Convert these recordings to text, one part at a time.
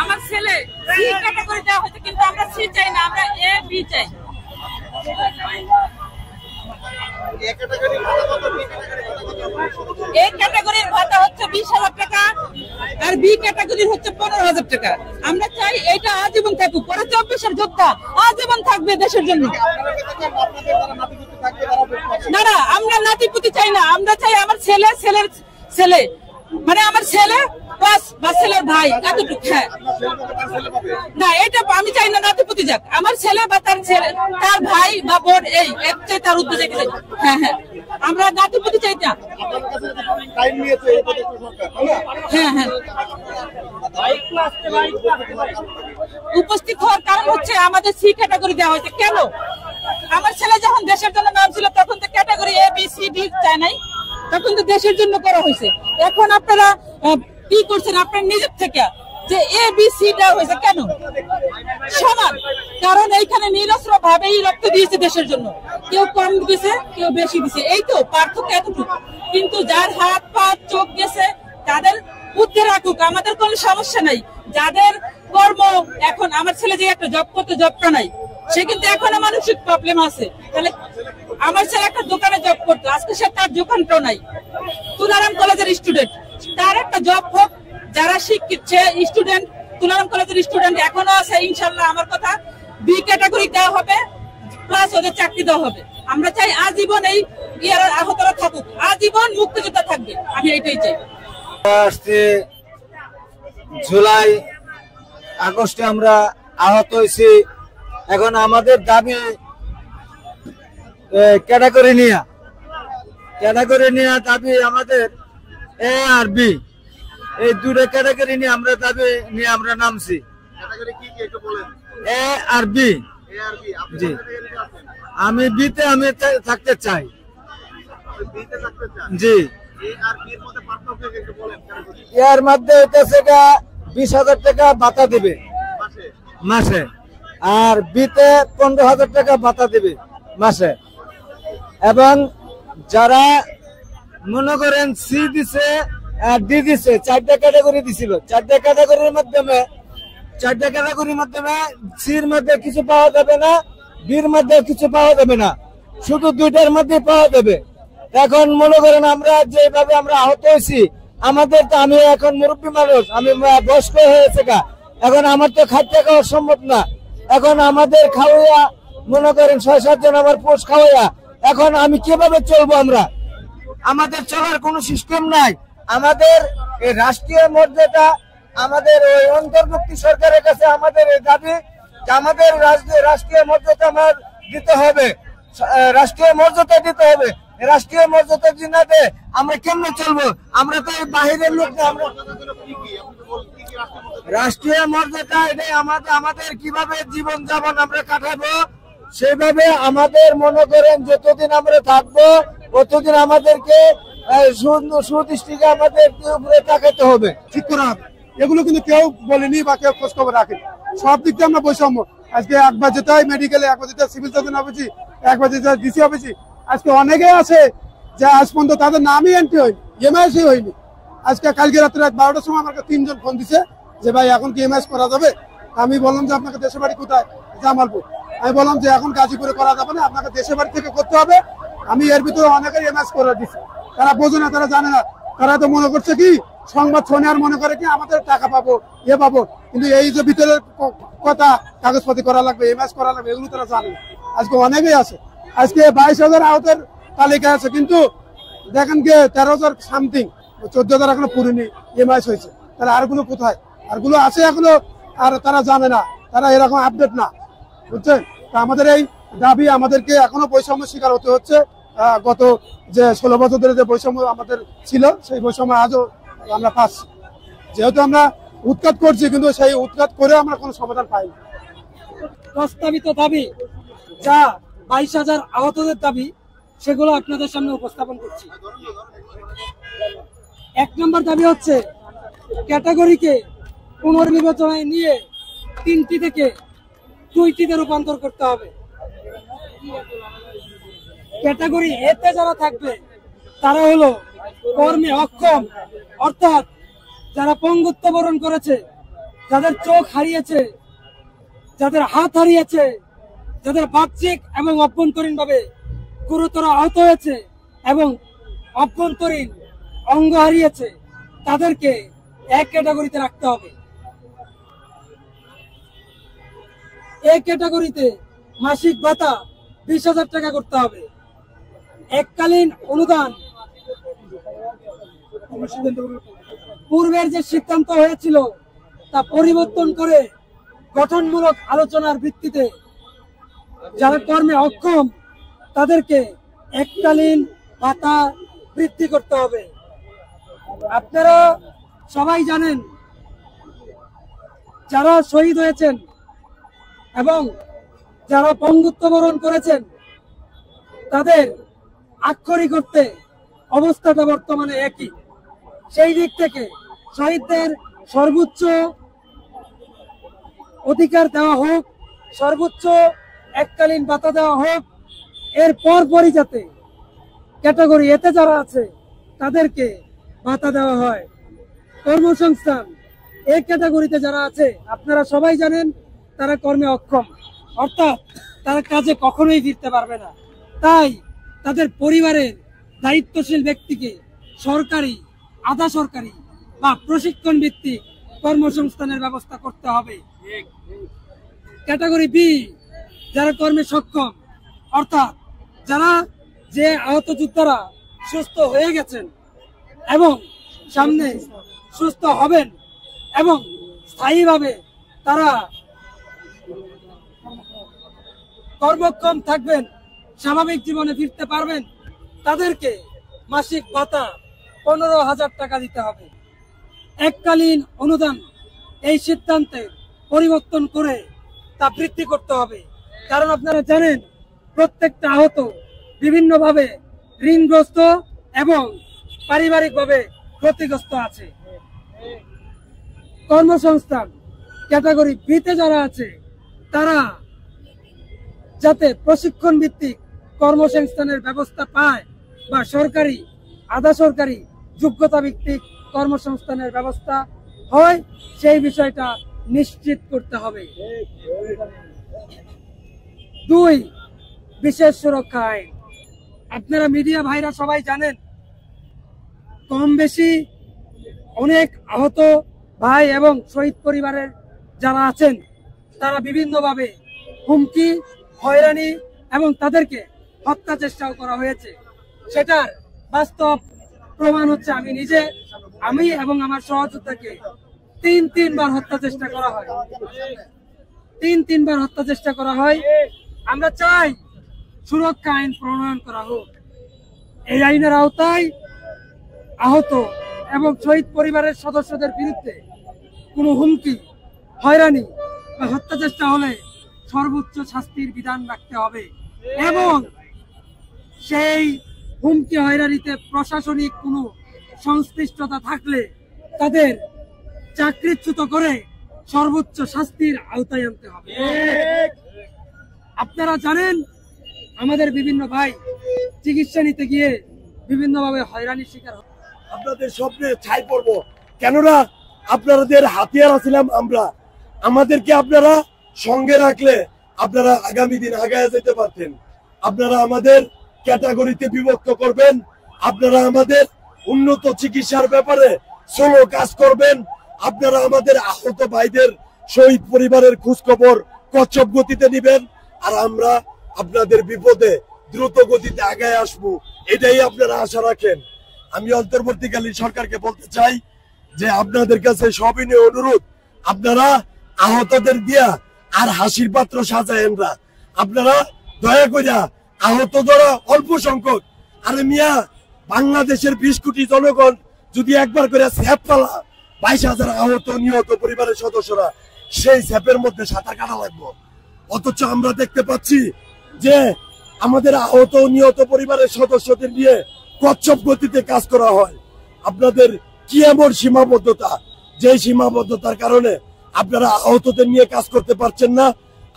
আমার ছেলে C category দেওয়া হয়েছে, কিন্তু আমরা সি চাই না, আমরা এ বি চাই। এ ক্যাটাগরির ভাতা হচ্ছে 20,000 টাকা, আর বি ক্যাটাগরির হচ্ছে 15,000 টাকা। আমরা চাই এটা আজীবন থাকুক, পরে 24-এর যোদ্ধা আজীবন থাকবে দেশের জন্য। না না, আমরা নাতিপুতি চাই না, আমরা চাই আমার ছেলে, ছেলের ছেলে, মানে আমার ছেলে বা ছেলের ভাই, এতটুকু। হ্যাঁ, না এটা আমি চাই না নাতিপুতি যাক, আমার ছেলে বা তার ছেলে, তার ভাই বা বোন, এই একটাই তার উদ্দেশ্যে। হ্যাঁ হ্যাঁ, আমরা নাতিপুতি চাই না। হ্যাঁ হ্যাঁ, উপস্থিত হওয়ার কারণ হচ্ছে আমাদের সি ক্যাটাগরি দেওয়া হয়েছে। কেন? আমার ছেলে যখন দেশের জন্য নাম ছিল তখন তো category A B C D চায় নাই, তখন তো দেশের জন্য করা হয়েছে। এখন আপনারা কি করছেন আপনার নিজের থেকে, যে এ বি সি দেওয়া হয়েছে কেন? সমান, কারণ এইখানে নিরস্ত্র ভাবেই রক্ত দিয়েছে দেশের জন্য, কেউ কম দিয়েছে কেউ বেশি দিয়েছে, এই তো পার্থক্য এতটুকু। কিন্তু যার হাত পা চোখ গেছে তাদের বুদ্ধি রাখুক, আমাদের কোনো সমস্যা নাই। যাদের কর্ম, এখন আমার ছেলে যে একটা জব করতে, জবটা নাই, সে কিন্তু এখনো মানসিক প্রবলেম আছে। তাহলে আমার ছেলে একটা দোকানে জব করতো, আজকে সে তার দোকানটাও নাই। তুলারাম কলেজের স্টুডেন্ট, তার একটা জব হোক। যারা শিক্ষিত, সে স্টুডেন্ট, তুলারাম কলেজের স্টুডেন্ট এখনো আছে, ইনশাল্লাহ আমার কথা বি ক্যাটাগরি দেওয়া হবে, প্লাস ওদের চাকরি দেওয়া হবে। আমরা চাই আজীবন এই আহতরা থাকুক, আজীবন মুক্তিযোদ্ধা থাকবে, আমি এইটাই চাই। জুলাই আগস্টে আমরা আহত হয়েছি, এখন আমাদের দাবি ক্যাটাগরি নিয়ে দাবি আমাদের এ আর বি, এই দুটো ক্যাটাগরি নিয়ে আমরা দাবি নিয়ে আমরা নামছি। এ আর বি, জি আমি বিতে আমি থাকতে চাই। জি, এর মধ্যে 20,000 টাকা ভাতা দিবে মাসে, আর বিতে 15,000 টাকা ভাতা দিবে মাসে। এবং যারা মনে করেন সি দিছে আর ডি দিছে, 4টা ক্যাটাগরি দিছিল, 4টা ক্যাটাগরির মাধ্যমে সির মধ্যে কিছু পাওয়া যাবে না, বির মধ্যে কিছু পাওয়া যাবে না, শুধু 2টার মধ্যে পাওয়া যাবে। এখন মনে করেন আমরা যেভাবে আমরা আহত হয়েছি, আমাদের তো, আমি এখন মুরব্বী মানুষ, আমি বয়স্ক হয়েছে গা, এখন আমার তো খাদ্য খাওয়া সম্ভব না। এখন আমাদের খাওয়া মনে করেন 6-7 জন আমার পোষ খাওয়া, এখন আমি কিভাবে চলবো? আমাদের চলার কোনো সিস্টেম নাই। আমাদের এই রাষ্ট্রীয় মর্যাদা, আমাদের ওই অন্তর্বর্তী সরকারের কাছে আমাদের এই দাবি যে আমাদের রাষ্ট্রীয় মর্যাদা আমার দিতে হবে, রাষ্ট্রীয় মর্যাদা দিতে হবে। রাষ্ট্রীয় মর্যাদা যদি না দেয় আমরা কেমনে চলবো? আমরা তো বাহিরের লোক না। আমরা রাষ্ট্রীয় মর্যাদা এটাই আমাদের কিভাবে জীবন যাপন আমরা কাটাবো, সেভাবে আমাদের মনে করেন যতদিন আমরা থাকবো ততদিন আমাদেরকে সুদৃষ্টিকে আমাদের উপরে তাকাতে হবে, ঠিক করে হবে। এগুলো কিন্তু কেউ বলেনি বা কেউ খোঁজ খবর রাখেনি। সব দিক দিয়ে আমরা বৈষম্য। আজকে একবার যেতে হয় মেডিকেলে, একবার যেতে হয় সিভিল সার্জন অফিসে, একবার যেতে হয় ডিসি অফিসে। আজকে অনেকে আছে যে আজ পর্যন্ত তাদের নামই এন্ট্রি হয়নি, এমআইএসই হয়নি। আজকে কালকে রাত্রে 12টার সময় আমাকে 3 জন ফোন দিছে যে ভাই এখন কি এমআইএস করা যাবে? আমি বললাম যে আপনাকে দেশের বাড়ি কোথায়? জামালপুর। আমি বললাম যে এখন গাজীপুরে করা যাবে না, আপনাকে দেশের বাড়ি থেকে করতে হবে। আমি এর ভিতরে অনেকের এমআইএস করে দিচ্ছি, তারা বোঝে না, তারা জানে না। তারা তো মনে করছে কি সংবাদ শোনে আর মনে করে কি আমাদের টাকা পাবো, পাবো, কিন্তু এই যে ভিতরের কথা কাগজপাতি করা লাগবে, এমআইএস করা লাগবে, এগুলো তারা জানে না। আজকে অনেকেই আছে, আজকে 22,000 আহতের তালিকা আছে, কিন্তু দেখেন কি 13,000 সামথিং, 14,000 এখনো পুরিনি এমআইএস হয়েছে। তাহলে আরগুলো কোথায়? আরগুলো আছে এখনো, আর তারা জানে না, তারা এরকম আপডেট না, বুঝছেন? তা আমাদের এই দাবি, আমাদেরকে এখনো বৈষম্যের শিকার হতে হচ্ছে। গত যে 16 বছর ধরে যে বৈষম্য আমাদের ছিল, সেই বৈষম্য আজও আমরা পাচ্ছি। যেহেতু আমরা উৎখাত করছি, কিন্তু সেই উৎখাত করে আমরা কোনো সমাধান পাইনি। প্রস্তাবিত দাবি যা 22,000 আহতদের দাবি, সেগুলো আপনাদের সামনে উপস্থাপন করছি। 1 নম্বর দাবি হচ্ছে ক্যাটাগরিকে পুনর্বিবেচনায় নিয়ে 3টি থেকে 2টিতে রূপান্তর করতে হবে। ক্যাটাগরি এতে যারা থাকবে তারা হলো কর্মে অক্ষম, অর্থাৎ যারা পঙ্গুত্ব বরণ করেছে, যাদের চোখ হারিয়েছে, যাদের হাত হারিয়েছে, যাদের বাহ্যিক এবং অভ্যন্তরীণ ভাবে গুরুতর আহত হয়েছে এবং অভ্যন্তরীণ অঙ্গ হারিয়েছে, তাদেরকে এক ক্যাটাগরিতে রাখতে হবে। এই ক্যাটাগরিতে মাসিক ভাতা 20,000 টাকা করতে হবে। এককালীন অনুদান পূর্বের যে সিদ্ধান্ত হয়েছিল তা পরিবর্তন করে গঠনমূলক আলোচনার ভিত্তিতে যারা কর্মে অক্ষম তাদেরকে এককালীন ভাতা বৃদ্ধি করতে হবে। আপনারা সবাই জানেন, যারা শহীদ হয়েছেন এবং যারা পঙ্গুত্ব বরণ করেছেন তাদের আক্ষরিক অর্থে অবস্থাটা বর্তমানে একই। সেই দিক থেকে শহীদদের সর্বোচ্চ অধিকার দেওয়া হোক, সর্বোচ্চ এককালীন ভাতা দেওয়া হোক। এর পরপরই যাতে ক্যাটাগরি এতে যারা আছে তাদেরকে ভাতা দেওয়া হয়। কর্মসংস্থান এই ক্যাটাগরিতে যারা আছে আপনারা সবাই জানেন তারা কর্মে অক্ষম, অর্থাৎ তারা কাজে কখনোই ফিরতে পারবে না। তাই তাদের পরিবারের দায়িত্বশীল ব্যক্তিকে সরকারি, আধা সরকারি বা প্রশিক্ষণ ভিত্তিক কর্মসংস্থানের ব্যবস্থা করতে হবে। ক্যাটাগরি বি যারা কর্মে সক্ষম, অর্থাৎ যারা যে আহত যোদ্ধারা সুস্থ হয়ে গেছেন এবং সামনে সুস্থ হবেন এবং স্থায়ীভাবে তারা কর্মক্ষম থাকবেন, স্বাভাবিক জীবনে ফিরতে পারবেন, তাদেরকে মাসিক ভাতা 15,000 টাকা দিতে হবে। এককালীন অনুদান এই সিদ্ধান্তে পরিবর্তন করে তা বৃদ্ধি করতে হবে। কারণ আপনারা জানেন প্রত্যেকটা আহত বিভিন্নভাবে ঋণগ্রস্ত এবং পারিবারিকভাবে ক্ষতিগ্রস্ত আছে। কর্মসংস্থান ক্যাটাগরি বিতে যারা আছে তারা যাতে প্রশিক্ষণ ভিত্তিক কর্মসংস্থানের ব্যবস্থা পায় বা সরকারি, আধা সরকারি যোগ্যতা ভিত্তিক কর্মসংস্থানের ব্যবস্থা হয়, সেই বিষয়টা নিশ্চিত করতে হবে। 2, বিশেষ সুরক্ষা আইন। আপনারা মিডিয়া ভাইরা সবাই জানেন কম বেশি অনেক আহত ভাই এবং শহীদ পরিবারের যারা আছেন তারা বিভিন্নভাবে হুমকি, হয়রানি এবং তাদেরকে হত্যা চেষ্টাও করা হয়েছে। সেটার বাস্তব প্রমাণ হচ্ছে আমি এবং আমার সহযোদ্ধাকে 3 বার হত্যা চেষ্টা করা হয়। 3 বার হত্যা চেষ্টা করা হয়। আমরা চাই সুরক্ষা আইন প্রণয়ন করা হোক। এই আইনের আওতায় আহত এবং শহীদ পরিবারের সদস্যদের বিরুদ্ধে কোনো হুমকি, হয়রানি বা হত্যা চেষ্টা হলে সর্বোচ্চ শাস্তির বিধান রাখতে হবে এবং সেই হুমকি হয়রানিতে প্রশাসনিক কোনো সংশ্লিষ্টতা থাকলে তাদের চাকরিচ্যুত করে সর্বোচ্চ শাস্তির আওতায় আনতে হবে। আপনারা জানেন আমাদের বিভিন্ন ভাই চিকিৎসা নিতে গিয়ে বিভিন্নভাবে হয়রানির শিকার হয়। আপনাদের স্বপ্নে ছাই পড়বো কেননা আপনাদের হাতিয়ার আছিলাম আমরা। আমাদেরকে আপনারা সঙ্গে রাখলে আপনারা আগামী দিন আগায় যেতে পারতেন। আপনারা আমাদের ক্যাটাগরিতে বিভক্ত করবেন, আপনারা আমাদের উন্নত চিকিৎসার ব্যাপারে সোলো কাজ করবেন, আপনারা আমাদের আহত ভাইদের, শহীদ পরিবারের খোঁজ খবর কচ্ছপ গতিতে নিবেন, আর আমরা আপনাদের বিপদে দ্রুত গতিতে আগায় আসবো, এটাই আপনারা আশা রাখেন। আমি অন্তর্বর্তীকালীন সরকারকে বলতে চাই যে আপনাদের কাছে সবিনয় অনুরোধ, আপনারা আহতদের দিয়া আর হাসির পাত্র সাজায়েন না। আপনারা দয়া করে আহত যারা অল্প সংখ্যক, আরে মিয়া বাংলাদেশের 20 কোটি জনগণ যদি একবার করে স্যাপ পালা 22,000 আহত নিহত পরিবারের সদস্যরা, সেই স্যাপের মধ্যে সাঁতার কাটা লাগবো। অথচ আমরা দেখতে পাচ্ছি যে আমাদের আহত নিহত পরিবারের সদস্যদের নিয়ে কচ্ছপ গতিতে কাজ করা হয়। আপনাদের কি এমন সীমাবদ্ধতা, যে সীমাবদ্ধতার কারণে আপনারা আহতদের নিয়ে কাজ করতে পারছেন না?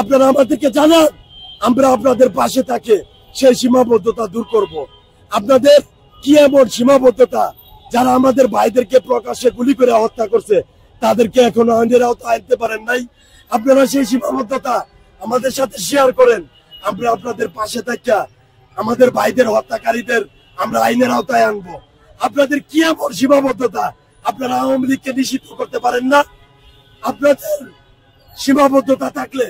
আপনারা আমাদেরকে জানান, আমরা আপনাদের পাশে থাকে সেই সীমাবদ্ধতা দূর করব। আপনাদের কি এমন সীমাবদ্ধতা, যারা আমাদের ভাইদেরকে প্রকাশ্যে গুলি করে হত্যা করছে, তাদেরকে এখনো আইনের আওতায় আনতে পারেন নাই। আপনারা সেই সীমাবদ্ধতা আমাদের সাথে শেয়ার করেন। আমরা আপনাদের পাশে থাকা আমাদের ভাইদের হত্যাকারীদের আমরা আইনের আওতায় আনবো। আপনাদের কি এমন সীমাবদ্ধতা আপনারা আওয়ামী লীগকে নিষিদ্ধ করতে পারেন না? আপনাদের সীমাবদ্ধতা থাকলে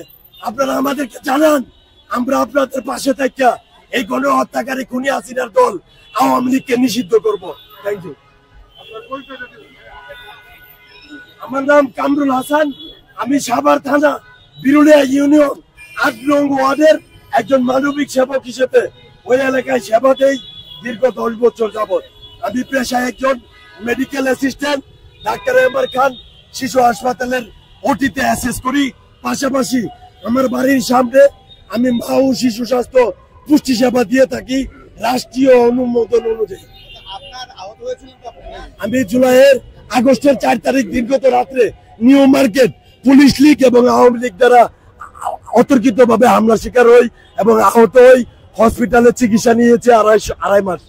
আপনারা আমাদেরকে জানান, আমরা আপনাদের পাশে থাকা এই গণহত্যাকারী খুনি হাসিনার দল আওয়ামী লীগকে নিষিদ্ধ করব। Thank you. আমার নাম কামরুল হাসান, আমি সাভার থানা বিরুলিয়া ইউনিয়ন ৮ নং ওয়ার্ডের একজন মানবিক সেবক হিসেবে ওই এলাকায় সেবা দেই দীর্ঘ 10 বছর যাবৎ। আমি পেশায় একজন মেডিকেল অ্যাসিস্ট্যান্ট, ডাক্তার এমআর খান শিশু হাসপাতালের ওটিতে অ্যাসেস করি। পাশাপাশি আমার বাড়ির সামনে আমি মা ও শিশু স্বাস্থ্য পুষ্টি সেবা দিয়ে থাকি রাষ্ট্রীয় অনুমোদন অনুযায়ী। আমি জুলাইয়ের আগস্টের 4 তারিখ দিনগত রাত্রে নিউ মার্কেট পুলিশ লীগ এবং আওয়ামী লীগ দ্বারা অতর্কিত ভাবে হামলার শিকার হই এবং আহত হই। হসপিটালে চিকিৎসা নিয়েছে আড়াই মাস।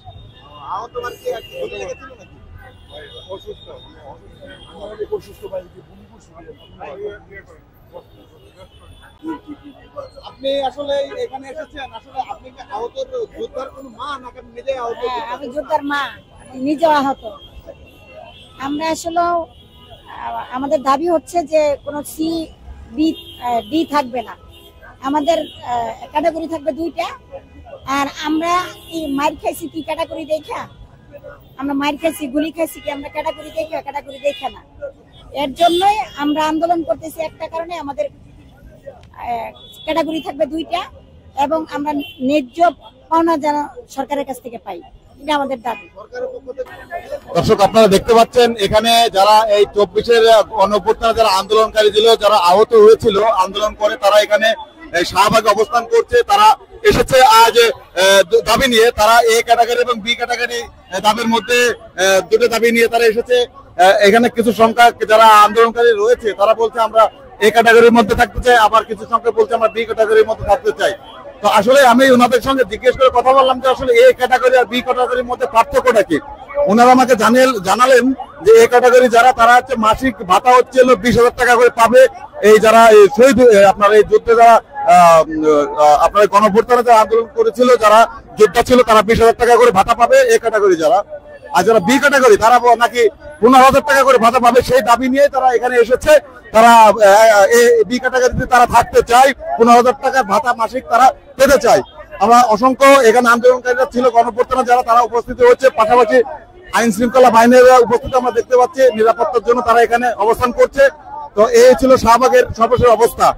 আপনি আসলে এখানে এসেছেন, আসলে আপনি কি আহত যোদ্ধার কোনো মা নাকি নিজে আহত? আমি যোদ্ধার মা, নিজেও আহত। আমরা আসলে আমাদের দাবি হচ্ছে যে কোনো সি বি ডি থাকবে না, আমাদের ক্যাটাগরি থাকবে 2টা। আর আমরা কি মার খাইছি কি ক্যাটাগরি দেখা? আমরা মার খাইছি, গুলি খাইছি কি আমরা ক্যাটাগরি দেখা? ক্যাটাগরি দেখা না। এর জন্যই আমরা আন্দোলন করতেছি, একটা কারণে আমাদের ক্যাটাগরি থাকবে 2টা এবং আমরা ন্যায্য পাওনা যেন সরকারের কাছ থেকে পাই, এটা আমাদের দাবি। দর্শক, আপনারা দেখতে পাচ্ছেন এখানে যারা এই 24-এর গণঅভ্যুত্থানে যারা আন্দোলনকারী ছিল, যারা আহত হয়েছিল আন্দোলন করে, তারা এখানে শাহবাগে অবস্থান করছে। তারা এসেছে আজ দাবি নিয়ে। তারা এ ক্যাটাগরি এবং বি ক্যাটাগরি দাবির মধ্যে 2টো দাবি নিয়ে তারা এসেছে। এখানে কিছু সংখ্যা যারা আন্দোলনকারী রয়েছে তারা বলছে আমরা এ ক্যাটাগরির মধ্যে থাকতে চাই, আবার কিছু সংখ্যা বলছে আমরা বি ক্যাটাগরির মধ্যে থাকতে চাই। তো আসলে আমি ওনাদের সঙ্গে জিজ্ঞেস করে কথা বললাম যে আসলে এ ক্যাটাগরি আর বি ক্যাটাগরির মধ্যে পার্থক্যটা কি। ওনারা আমাকে জানালেন যে এ ক্যাটাগরি যারা তারা হচ্ছে মাসিক ভাতা হচ্ছে 20,000 টাকা করে পাবে। এই যারা শহীদ আপনার এই যুদ্ধে যারা আপনার গণঅভ্যুত্থানে যারা আন্দোলন করেছিল, যারা যোদ্ধা ছিল, তারা 20,000 টাকা করে ভাতা পাবে এ ক্যাটাগরি যারা। আর যারা বি ক্যাটাগরি তারা নাকি 15,000 টাকা করে ভাতা পাবে। সেই দাবি নিয়ে তারা এখানে এসেছে। তারা বি ক্যাটাগরিতে তারা থাকতে চায়, 15,000 টাকার ভাতা মাসিক তারা পেতে চায়। আমরা অসংখ্য এখানে আন্দোলনকারীরা ছিল গণঅভ্যুত্থানে যারা, তারা উপস্থিত হচ্ছে। পাশাপাশি আইন শৃঙ্খলা বাহিনীর উপস্থিত আমরা দেখতে পাচ্ছি, নিরাপত্তার জন্য তারা এখানে অবস্থান করছে। তো এই ছিল শাহবাগের সর্বশেষ অবস্থা।